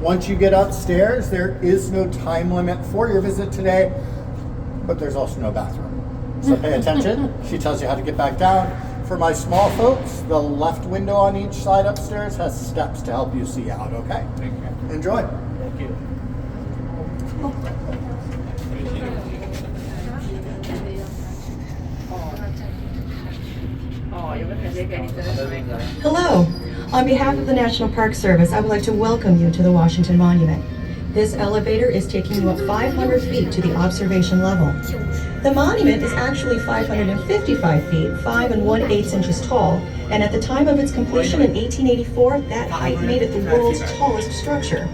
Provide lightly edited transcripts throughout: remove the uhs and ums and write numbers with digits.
Once you get upstairs, there is no time limit for your visit today, but there's also no bathroom. So pay attention. She tells you how to get back down. For my small folks, the left window on each side upstairs has steps to help you see out, okay? Thank you. Enjoy. Thank you. Hello. On behalf of the National Park Service, I would like to welcome you to the Washington Monument. This elevator is taking you up 500 feet to the observation level. The monument is actually 555 feet, 5 1/8 inches tall, and at the time of its completion in 1884, that height made it the world's tallest structure.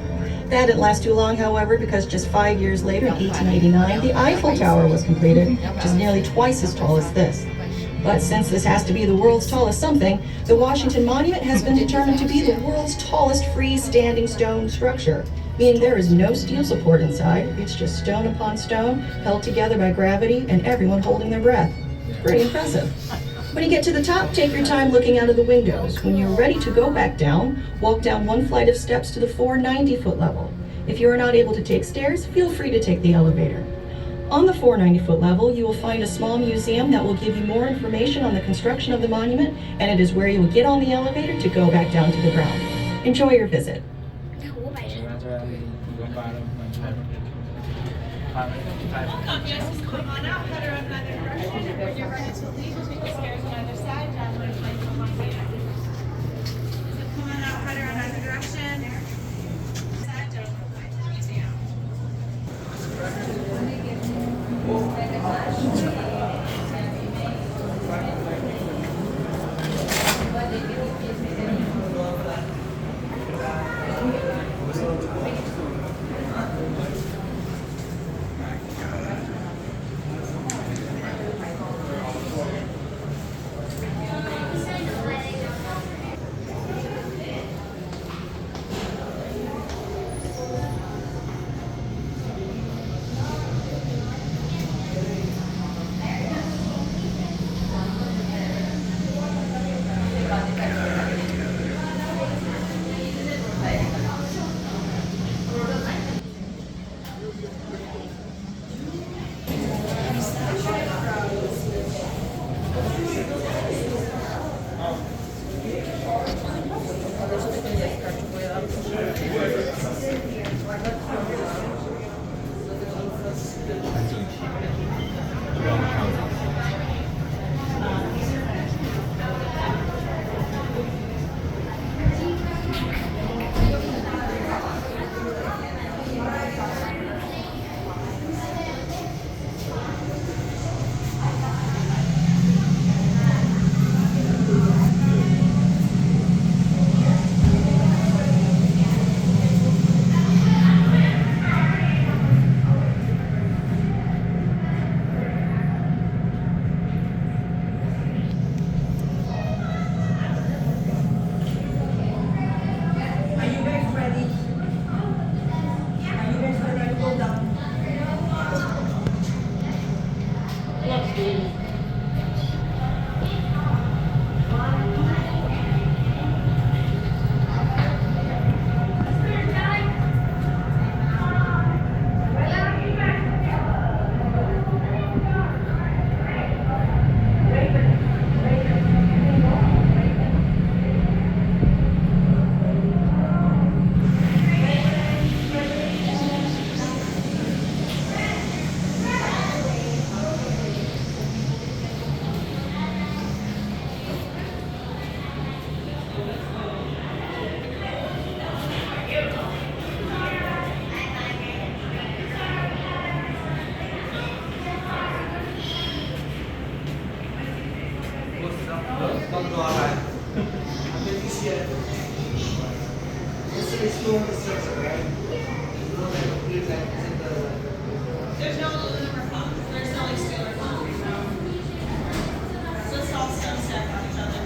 That didn't last too long, however, because just 5 years later, in 1889, the Eiffel Tower was completed, which is nearly twice as tall as this. But since this has to be the world's tallest something, the Washington Monument has been determined to be the world's tallest freestanding stone structure, meaning there is no steel support inside. It's just stone upon stone, held together by gravity, and everyone holding their breath. Pretty impressive. When you get to the top, take your time looking out of the windows. When you're ready to go back down, walk down one flight of steps to the 490-foot level. If you are not able to take stairs, feel free to take the elevator. On the 490-foot level, you will find a small museum that will give you more information on the construction of the monument, and it is where you will get on the elevator to go back down to the ground. Enjoy your visit. Welcome, just come on out, head around another direction. When you're ready to leave, take the stairs on either side, down one flight from one here. So come on out, head around another direction. Side, down one flight, museum. There's no aluminum or foam. There's no like steel or foam. So it's all stone stacked on each other.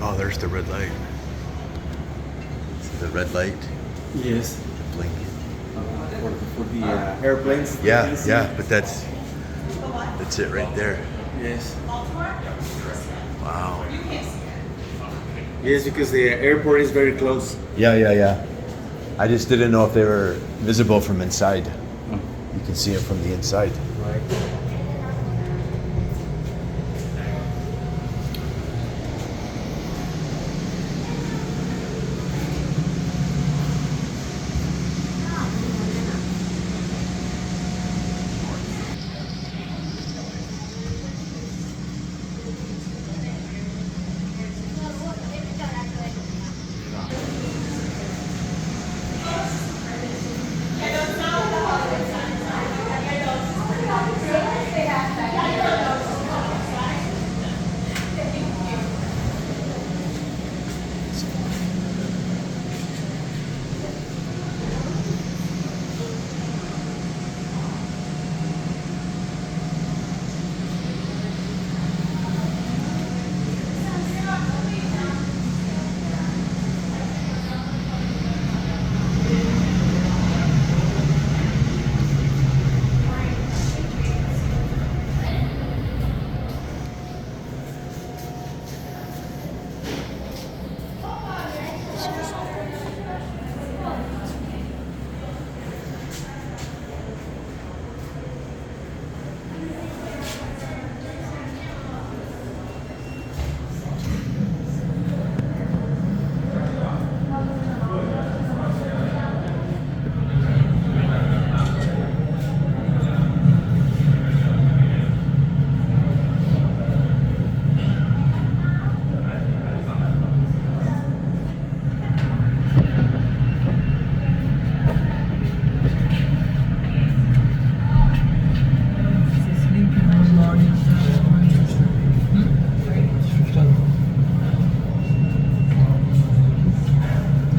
Oh, there's the red light. See the red light Yes. blinking. For the for the airplanes. Yeah, yeah, but that's it right there. Yes. Wow. Yes, because the airport is very close. Yeah. I just didn't know if they were visible from inside. You can see it from the inside. Right.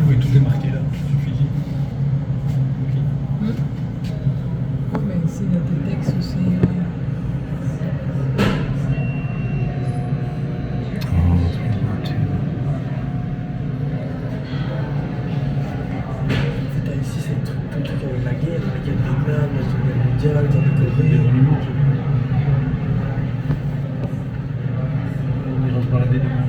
Oui, tout est marqué là, suffit. Oh, mais ici, il y a des textes aussi. Ici, c'est tout le truc avec la guerre de Vietnam, la Seconde Guerre mondiale, dans le Corée. Dans le monde. On ira se balader demain.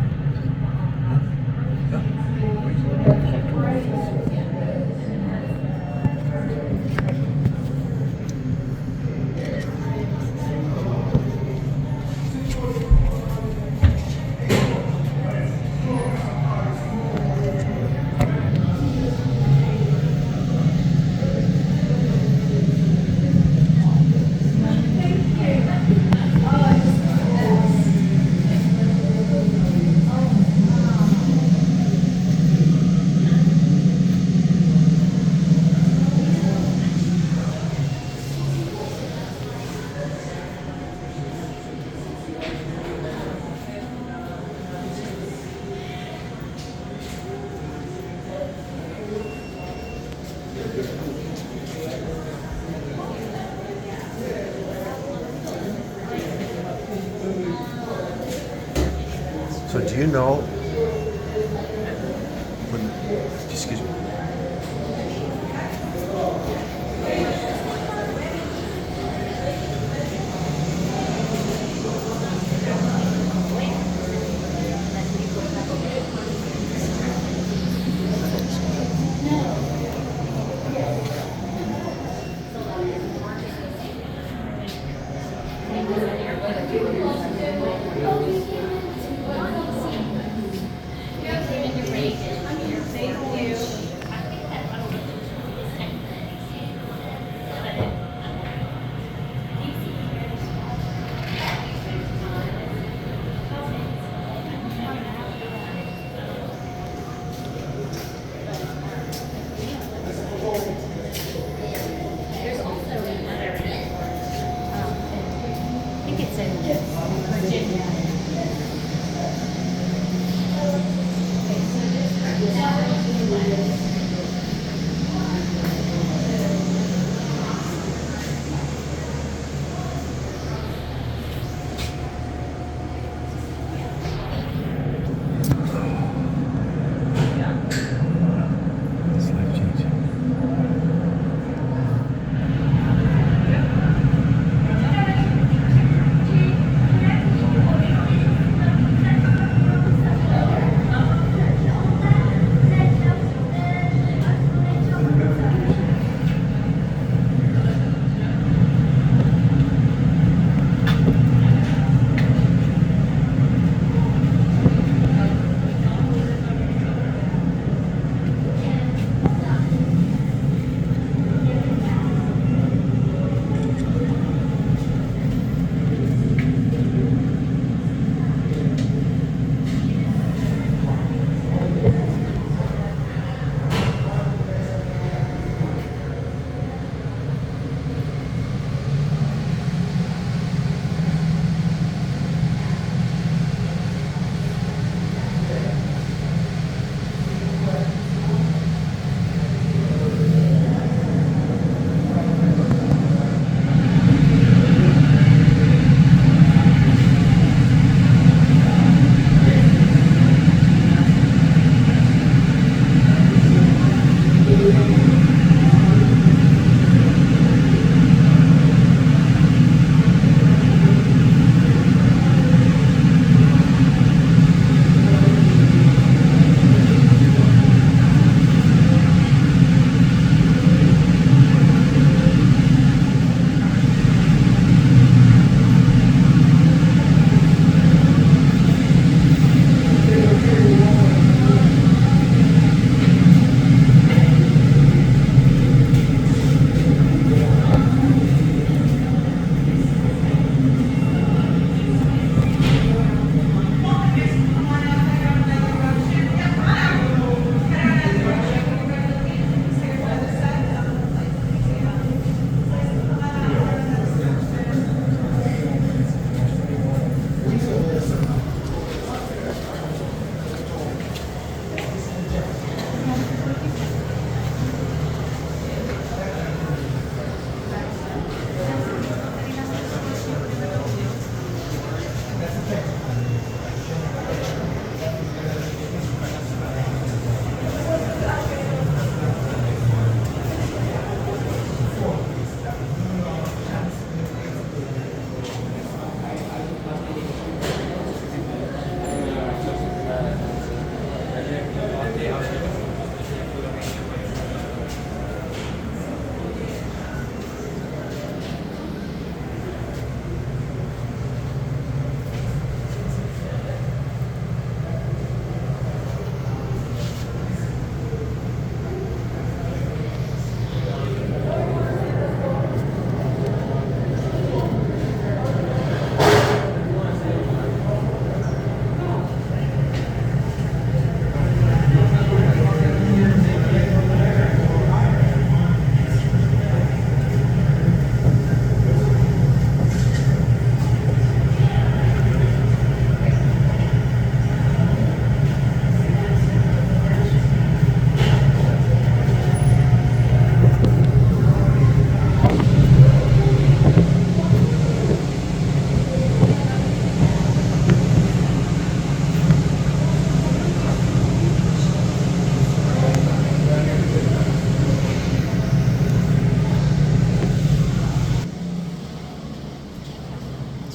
So do you know excuse me. I think it's in Virginia.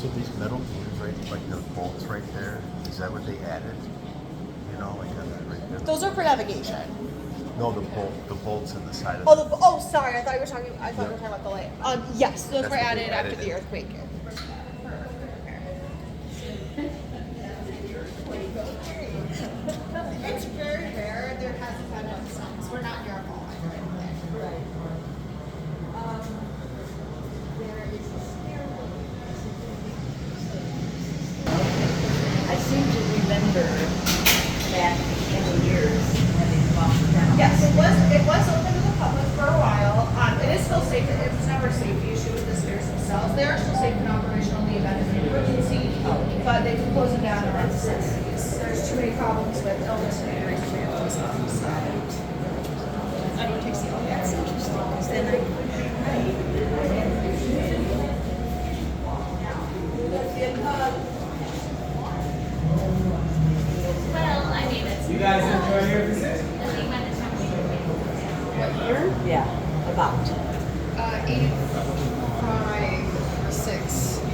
So these metal beams, right, like the bolts right there, is that what they added? You know, like right there. Those are for navigation. No, the bolts in the side of Oh, the. sorry. I thought you were talking. I thought you were talking about the light. Yes, those That's were what they added after added the in. earthquake. It's very rare. There hasn't been one since. We're not near a mall. Right. There is a stairway. I seem to remember that in the years when it walked down. Yes, it was open to the public for a while. It is still safe. It was never a safety issue with the stairs themselves. They are still safe and operational in the event of an emergency, but they can close them down around necessities. There's too many problems with illness and injuries to be able to stop. So I don't take the That's interesting, because then I Well, I mean, it's. You guys enjoy your visit? I think by the time we get what year? Yeah, about. 85 or 6. There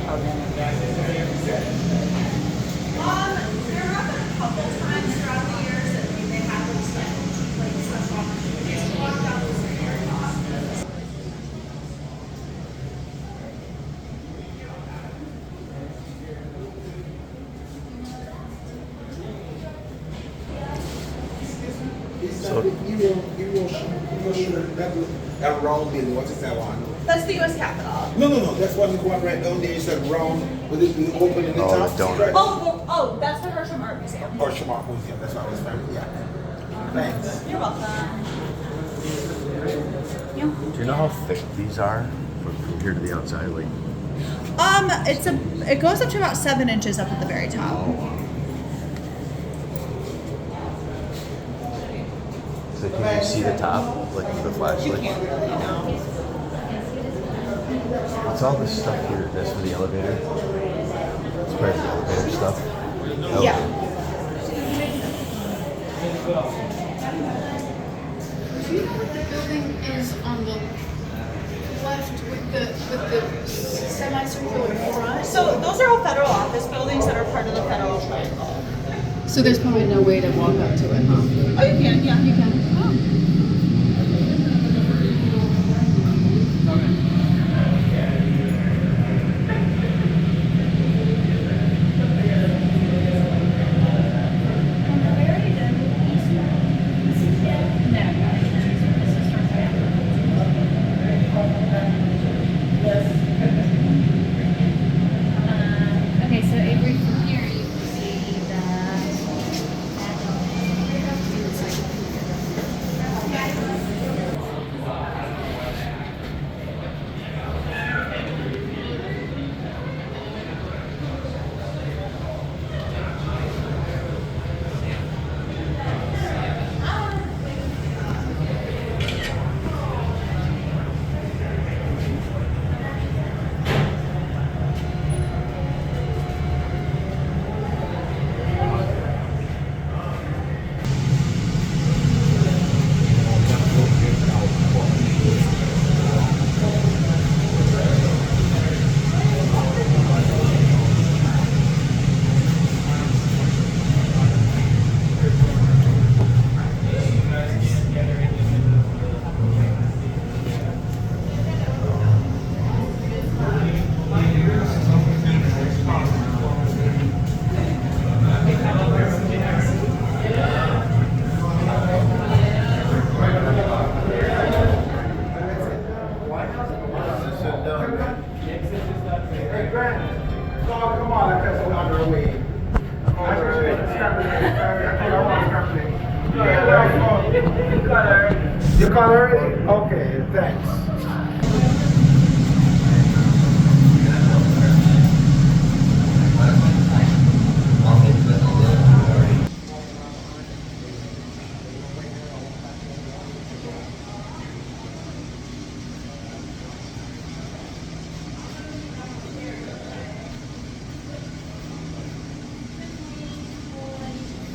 have been a couple times throughout the years that they have like special opportunities to walk down those stairs. So that round building, what is that one? That's the U.S. Capitol. No, that's one right down there. It's that round with it being open in the Oh, top. the donut. Right? Oh, that's the Hersham Art Museum. Or Shamrock Museum, that's what I was trying to, yeah. Thanks. You're welcome. do you know how thick these are from here to the outside? Like, It goes up to about 7 inches up at the very top. so can you see the top, like with the flashlight? What's all this stuff here? That's for the elevator. It's part of the elevator stuff. Oh. Yeah. Do you know what the building is on the left with the semicircular front? So those are all federal office buildings that are part of the federal triangle. So there's probably no way to walk up to it, huh? Oh, you can, yeah. You can. Oh. Okay, so Avery, from here you can see the. You got already? Okay, thanks.